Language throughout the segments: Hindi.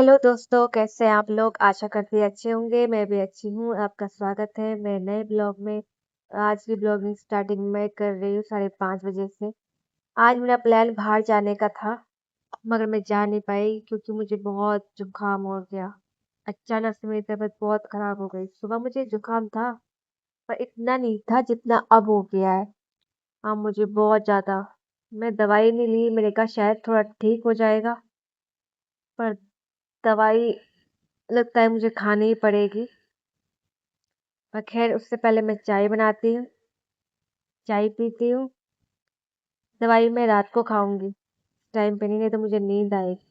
हेलो दोस्तों, कैसे हैं आप लोग? आशा करती हूँ अच्छे होंगे। मैं भी अच्छी हूँ। आपका स्वागत है मेरे नए ब्लॉग में। आज की ब्लॉगिंग स्टार्टिंग मैं कर रही हूँ 5:30 बजे से। आज मेरा प्लान बाहर जाने का था, मगर मैं जा नहीं पाई क्योंकि मुझे बहुत जुकाम हो गया। अचानक से मेरी तबीयत बहुत खराब हो गई। सुबह मुझे जुकाम था, पर इतना नहीं था जितना अब हो गया है। हाँ, मुझे बहुत ज्यादा। मैं दवाई नहीं ली, मैंने कहा शायद थोड़ा ठीक हो जाएगा, पर दवाई लगता है मुझे खानी ही पड़ेगी। पर खैर, उससे पहले मैं चाय बनाती हूँ, चाय पीती हूँ। दवाई मैं रात को खाऊंगी, टाइम पे नहीं तो मुझे नींद आएगी।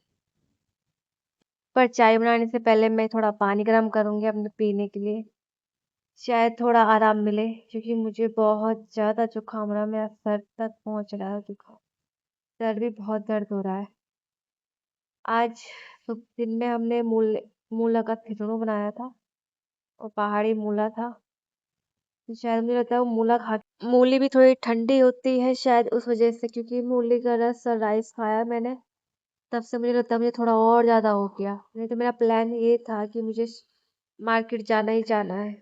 पर चाय बनाने से पहले मैं थोड़ा पानी गर्म करूंगी अपने पीने के लिए, शायद थोड़ा आराम मिले, क्योंकि मुझे बहुत ज्यादा जुकाम रहा, मेरा सर तक पहुंच रहा है जुकाम। सर भी बहुत दर्द हो रहा है। आज दिन में हमने मूला का खिचड़ी बनाया था, और पहाड़ी मूला था। तो शायद मुझे लगता है वो मूली भी थोड़ी ठंडी होती है शायद उस वजह से, क्योंकि मूली का रस और राइस खाया मैंने, तब से मुझे लगता है मुझे थोड़ा और ज्यादा हो गया। नहीं तो मेरा प्लान ये था कि मुझे मार्केट जाना ही जाना है।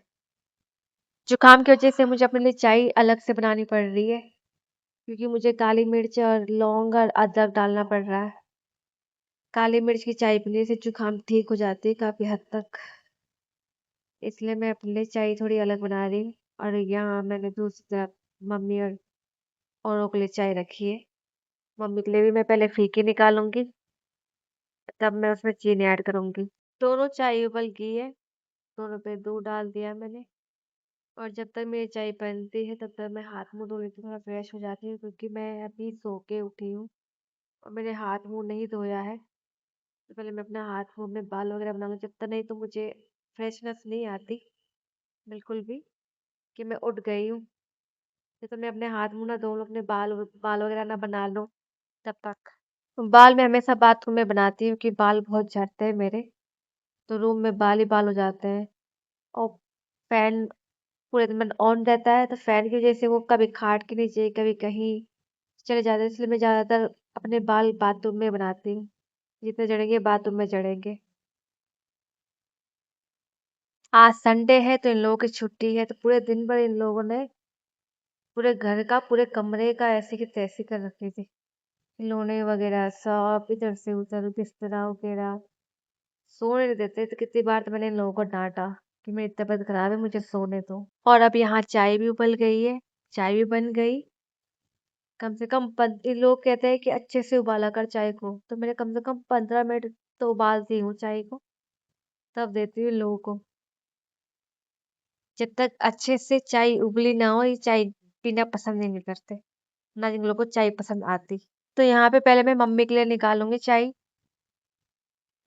जुकाम की वजह से मुझे अपने लिए चाय अलग से बनानी पड़ रही है, क्योंकि मुझे काली मिर्च और लौंग और अदरक डालना पड़ रहा है। काली मिर्च की चाय पीने से जुकाम ठीक हो जाती है काफी हद तक, इसलिए मैं अपने लिए चाय थोड़ी अलग बना रही हूँ। और यहाँ मैंने दूसरी तरफ मम्मी और औरों के लिए चाय रखी है। मम्मी के लिए भी मैं पहले फीकी निकालूंगी, तब मैं उसमें चीनी ऐड करूंगी। दोनों चाय उबल गई है, दोनों पे दूध डाल दिया मैंने। और जब तक मेरी चाय बनती है तब तक मैं हाथ मुंह धो लेती हूँ, थोड़ा फ्रेश हो जाती हूँ, क्योंकि मैं अभी सो के उठी हूँ और मैंने हाथ मुंह नहीं धोया है। तो पहले मैं अपना हाथ मुंह, अपने बाल वगैरह बनाऊंगी, जब तक नहीं तो मुझे फ्रेशनेस नहीं आती बिल्कुल भी, कि मैं उठ गई हूँ। जब तक मैं अपने हाथ मुंह ना धो लूँ, अपने बाल बाल वगैरह ना बना लूँ, तब तक। बाल मैं हमेशा बाथरूम में बनाती हूँ, कि बाल बहुत झड़ते हैं मेरे, तो रूम में बाल ही बाल हो जाते हैं। और फैन पूरे दिन में ऑन रहता है, तो फैन की वजह से वो कभी खाट के नीचे कभी कहीं चले जाते हैं, इसलिए मैं ज्यादातर अपने बाल बाथरूम में बनाती हूँ। जितने जड़ेंगे बाथरूम में जड़ेंगे। आज संडे है तो इन लोगों की छुट्टी है, तो पूरे दिन भर इन लोगों ने पूरे घर का, पूरे कमरे का ऐसे की तैसी कर रखी थी। खिलौने वगैरह सब इधर से उधर, बिस्तरा वगैरह, सोने नहीं देते। तो कितनी बार तो मैंने इन लोगों को डांटा कि मेरी तबीयत खराब है, मुझे सोने दो। और अब यहाँ चाय भी उबल गई है, चाय भी बन गई। कम से कम ये लोग कहते हैं कि अच्छे से उबाला कर चाय को, तो मैंने कम से कम 15 मिनट तो उबालती हूँ चाय को, तब देती हूँ इन लोगों को। जब तक अच्छे से चाय उबली ना हो, ये चाय पीना पसंद नहीं करते, ना जिन लोगों को चाय पसंद आती। तो यहाँ पे पहले मैं मम्मी के लिए निकालूंगी चाय,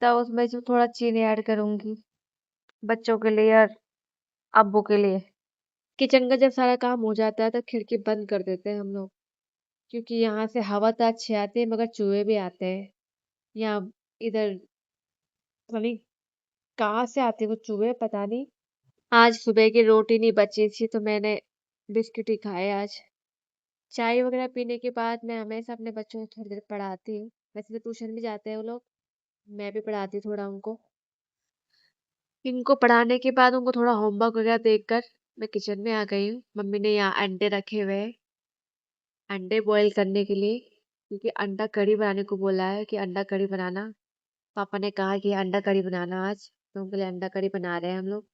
तब उसमें जो थोड़ा चीनी ऐड करूंगी बच्चों के लिए और अब्बू के लिए। किचन का जब सारा काम हो जाता है तो खिड़की बंद कर देते हैं हम लोग, क्योंकि यहाँ से हवा तो अच्छी आती है, मगर चूहे भी आते हैं। यहाँ इधर पता नहीं कहाँ से आते हैं वो चूहे, पता नहीं। आज सुबह की रोटी नहीं बची थी, तो मैंने बिस्किट ही खाए आज। चाय वगैरह पीने के बाद मैं हमेशा अपने बच्चों को थोड़ी देर पढ़ाती हूँ। वैसे तो ट्यूशन भी जाते हैं वो लोग, मैं भी पढ़ाती हूँ थोड़ा उनको। इनको पढ़ाने के बाद उनको थोड़ा होमवर्क वगैरह देकर मैं किचन में आ गई हूँ। मम्मी ने यहाँ अंडे रखे हुए हैं, अंडे बॉईल करने के लिए, क्योंकि अंडा कढ़ी बनाने को बोला है कि अंडा कढ़ी बनाना। पापा ने कहा कि अंडा कढ़ी बनाना आज, तो उनके लिए अंडा कढ़ी बना रहे हैं हम लोग।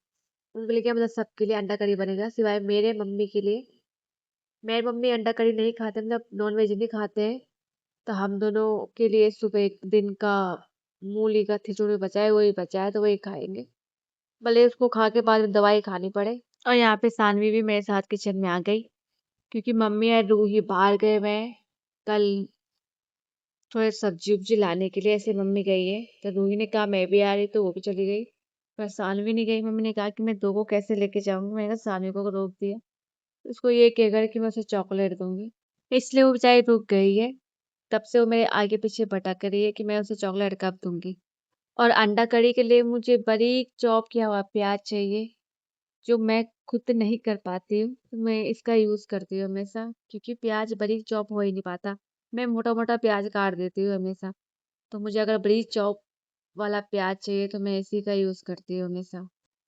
उनके लिए क्या, मतलब सबके लिए अंडा कढ़ी बनेगा सिवाय मेरे मम्मी के लिए। मेरी मम्मी अंडा कढ़ी नहीं खाते, मतलब नॉन वेज नहीं खाते हैं। तो हम दोनों के लिए सुबह एक दिन का मूली का खिचड़ी बचा है, वही बचा है, तो वही खाएंगे, भले उसको खा के बाद में दवाई खानी पड़े। और यहाँ पे सानवी भी मेरे साथ किचन में आ गई, क्योंकि मम्मी और रूही बाहर गए हुए हैं कल थोड़े सब्जी उब्जी लाने के लिए, ऐसे मम्मी गई है। तो रूही ने कहा मैं भी आ रही, तो वो भी चली गई। पर सानवी नहीं गई। मम्मी ने कहा कि मैं दो को कैसे लेके जाऊंगी, मैंने कहा सानवी को रोक दिया, उसको ये कहेगा कि मैं उसे चॉकलेट दूंगी, इसलिए वो बेचारी रुक गई है। तब से वो मेरे आगे पीछे भटक रही है कि मैं उसे चॉकलेट कब दूंगी। और अंडा करी के लिए मुझे बारीक चॉप किया हुआ प्याज चाहिए, जो मैं खुद नहीं कर पाती हूँ, तो मैं इसका यूज करती हूँ हमेशा, क्योंकि प्याज बारीक चॉप हो ही नहीं पाता। मैं मोटा मोटा प्याज काट देती हूँ हमेशा, तो मुझे अगर बारीक चॉप वाला प्याज चाहिए तो मैं इसी का यूज़ करती हूँ हमेशा।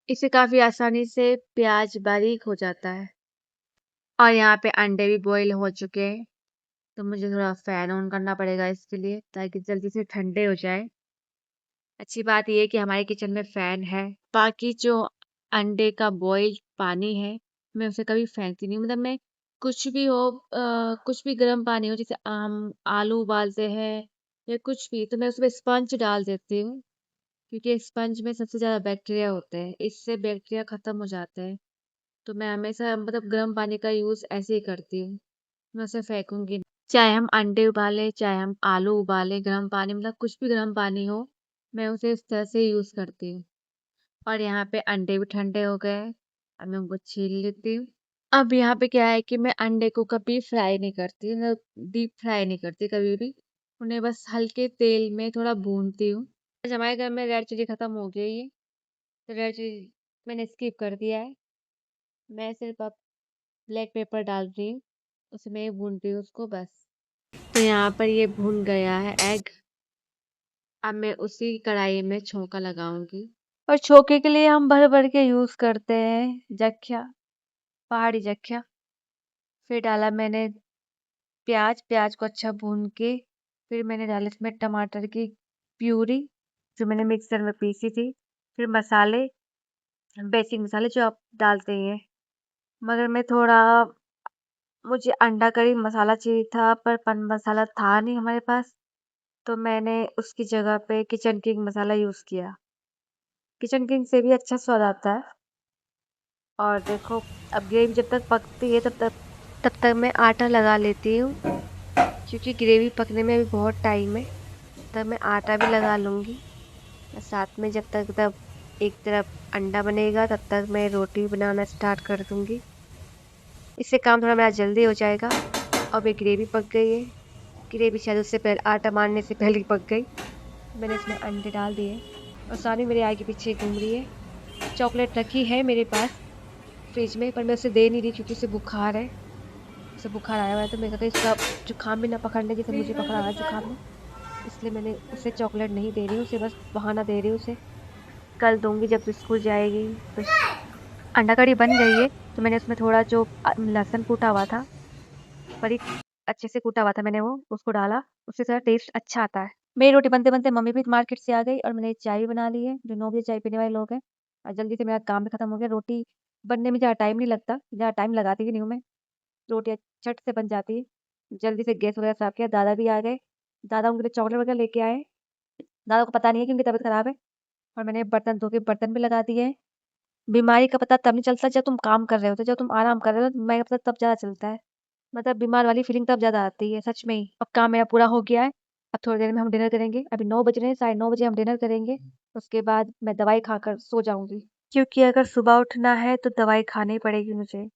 इससे काफ़ी आसानी से प्याज बारीक हो जाता है। और यहाँ पे अंडे भी बॉईल हो चुके हैं, तो मुझे थोड़ा फ़ैन ऑन करना पड़ेगा इसके लिए ताकि जल्दी से ठंडे हो जाएँ। अच्छी बात ये है कि हमारे किचन में फ़ैन है। बाकी जो अंडे का बॉइल्ड पानी है, मैं उसे कभी फेंकती नहीं हूँ। मतलब मैं कुछ भी हो कुछ भी गर्म पानी हो, जैसे हम आलू उबालते हैं या कुछ भी, तो मैं उसमें स्पंज डाल देती हूँ, क्योंकि स्पंज में सबसे ज़्यादा बैक्टीरिया होते हैं। इससे बैक्टीरिया खत्म हो जाते हैं। तो मैं हमेशा मतलब गर्म पानी का यूज़ ऐसे ही करती हूँ। मैं उसे फेंकूँगी नहीं। चाहे हम अंडे उबालें, चाहे हम आलू उबालें, गर्म पानी मतलब कुछ भी गर्म पानी हो, मैं उसे इस तरह से यूज़ करती हूँ। और यहाँ पे अंडे भी ठंडे हो गए हैं। अब मैं उनको छील लेती हूँ। अब यहाँ पे क्या है कि मैं अंडे को कभी फ्राई नहीं करती, मतलब डीप फ्राई नहीं करती कभी भी। उन्हें बस हल्के तेल में थोड़ा भूनती हूँ। आज हमारे घर में रेड चिली खत्म हो गई है, तो रेड चिली मैंने स्किप कर दिया है। मैं सिर्फ अब ब्लैक पेपर डाल रही हूँ, उसमें ही भूनती हूँ उसको बस। तो यहाँ पर ये भून गया है एग। अब मैं उसी कढ़ाई में छौंका लगाऊंगी। और छौंके के लिए हम भर भर के यूज करते हैं जख्या, पहाड़ी जख्या। फिर डाला मैंने प्याज, प्याज को अच्छा भून के फिर मैंने डाला इसमें टमाटर की प्यूरी जो मैंने मिक्सर में पीसी थी। फिर मसाले, बेसिक मसाले जो आप डालते ही हैं। मगर मैं थोड़ा मुझे अंडा करी मसाला चाहिए था, पर पन मसाला था नहीं हमारे पास, तो मैंने उसकी जगह पे किचन किंग मसाला यूज़ किया। किचन किंग से भी अच्छा स्वाद आता है। और देखो, अब ग्रेवी जब तक पकती है तब तक मैं आटा लगा लेती हूँ, क्योंकि ग्रेवी पकने में भी बहुत टाइम है। तब मैं आटा भी लगा लूँगी। और साथ में जब तक तब एक तरफ अंडा बनेगा तब तक मैं रोटी बनाना स्टार्ट कर दूँगी। इससे काम थोड़ा मेरा जल्दी हो जाएगा। अब ये ग्रेवी पक गई है। ग्रेवी शायद उससे पहले आटा मारने से पहले ही पक गई। मैंने इसमें अंडे डाल दिए और सानी मेरे आगे पीछे घूम रही है। चॉकलेट रखी है मेरे पास फ्रिज में, पर मैं उसे दे नहीं रही क्योंकि उसे बुखार है। उसे बुखार आया हुआ है, तो मैं कहता इसका जुकाम भी ना पकड़ने जैसे मुझे पकड़ा हुआ है जुकाम में। इसलिए मैंने उसे चॉकलेट नहीं दे रही हूँ, उसे बस बहाना दे रही हूँ उसे। कल दूंगी जब स्कूल जाएगी तो। अंडा कड़ी बन गई है, तो मैंने उसमें थोड़ा जो लहसुन कूटा हुआ था, बारीक अच्छे से कूटा हुआ था मैंने, वो उसको डाला। उससे थोड़ा टेस्ट अच्छा आता है। मेरी रोटी बनते बनते मम्मी भी मार्केट से आ गई और मैंने चाय भी बना ली है। जो 9 बजे चाय पीने वाले लोग हैं, और जल्दी से मेरा काम भी खत्म हो गया। रोटी बनने में ज़्यादा टाइम नहीं लगता, ज़्यादा टाइम लगाती भी नहीं हूँ मैं। रोटियाँ झट से बन जाती है। जल्दी से गैस वगैरह साफ किया। दादा भी आ गए। दादा उनके लिए चॉकलेट वगैरह लेके आए। दादा को पता नहीं है कि उनकी तबीयत खराब है। और मैंने बर्तन धो के बर्तन भी लगा दिए हैं। बीमारी का पता तब नहीं चलता जब तुम काम कर रहे होते, जब तुम आराम कर रहे हो बीमारी का पता तब ज़्यादा चलता है। मतलब बीमार वाली फीलिंग तब ज़्यादा आती है, सच में ही। अब काम मेरा पूरा हो गया है। अब थोड़ी देर में हम डिनर करेंगे। अभी 9 बज रहे हैं, 9:30 बजे हम डिनर करेंगे। उसके बाद मैं दवाई खाकर सो जाऊंगी, क्योंकि अगर सुबह उठना है तो दवाई खानी पड़ेगी मुझे।